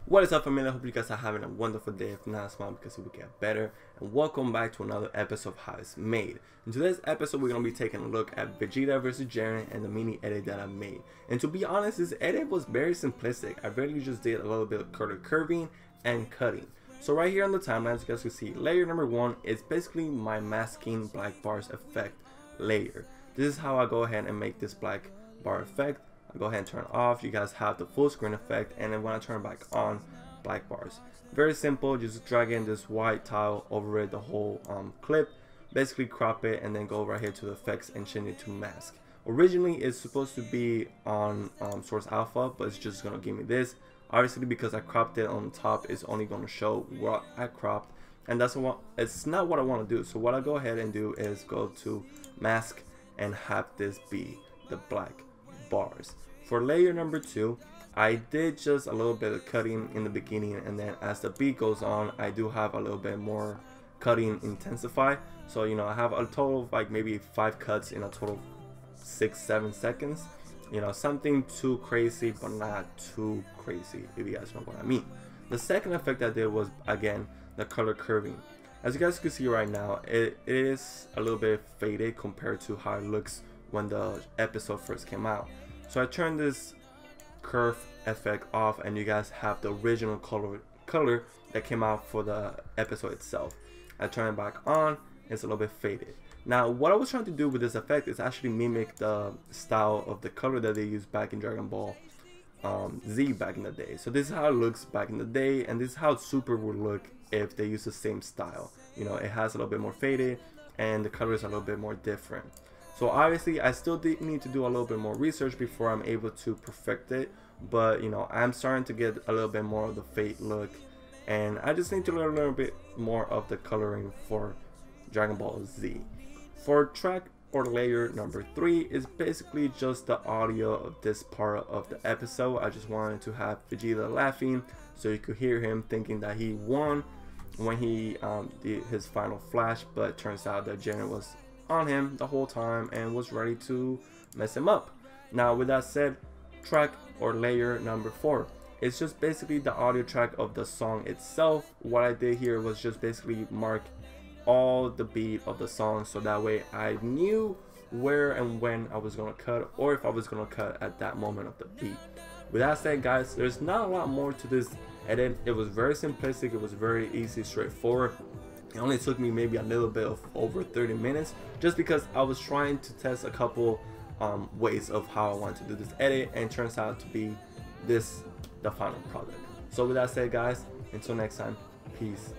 What is up, Fammilia? Hope you guys are having a wonderful day. If not, smile because it will get better. And welcome back to another episode of How It's Made. In today's episode, we're going to be taking a look at Vegeta versus Jiren and the mini edit that I made. And to be honest, this edit was very simplistic. I really just did a little bit of color curving and cutting. So right here on the timeline, as you guys can see, layer number 1 is basically my masking black bars effect layer. This is how I go ahead and make this black bar effect. I go ahead and turn it off. You guys have the full screen effect, and then when I turn it back on, black bars. Very simple. Just drag in this white tile over it, the whole clip, basically crop it, and then go right here to the effects and change it to mask. Originally it's supposed to be on source alpha, but it's just gonna give me this. Obviously, because I cropped it on top, it's only gonna show what I cropped, and that's what it's not what I want to do. So what I go ahead and do is go to mask and have this be the black bars. For layer number 2, I did just a little bit of cutting in the beginning, and then as the beat goes on, I do have a little bit more cutting intensify. So you know, I have a total of like maybe 5 cuts in a total of 6-7 seconds. You know, something too crazy but not too crazy, if you guys know what I mean. The second effect I did was, again, the color curving. As you guys can see right now, it is a little bit faded compared to how it looks when the episode first came out. So I turned this curve effect off, and you guys have the original color that came out for the episode itself. I turn it back on. It's a little bit faded. Now what I was trying to do with this effect is actually mimic the style of the color that they used back in Dragon Ball Z back in the day. So this is how it looks back in the day, and this is how Super would look if they use the same style. You know, it has a little bit more faded and the color is a little bit more different. So obviously I still need to do a little bit more research before I'm able to perfect it, but you know, I'm starting to get a little bit more of the fade look, and I just need to learn a little bit more of the coloring for Dragon Ball Z. For track or layer number 3 is basically just the audio of this part of the episode. I just wanted to have Vegeta laughing so you could hear him thinking that he won when he did his final flash, but it turns out that Jiren was on him the whole time and was ready to mess him up. Now with that said, track or layer number 4, it's just basically the audio track of the song itself. What I did here was just basically mark all the beat of the song, so that way I knew where and when I was gonna cut, or if I was gonna cut at that moment of the beat. With that said, guys, there's not a lot more to this edit. It was very simplistic, it was very easy, straightforward. It only took me maybe a little bit of over 30 minutes, just because I was trying to test a couple ways of how I want to do this edit, and it turns out to be this the final product. So with that said, guys, until next time, peace.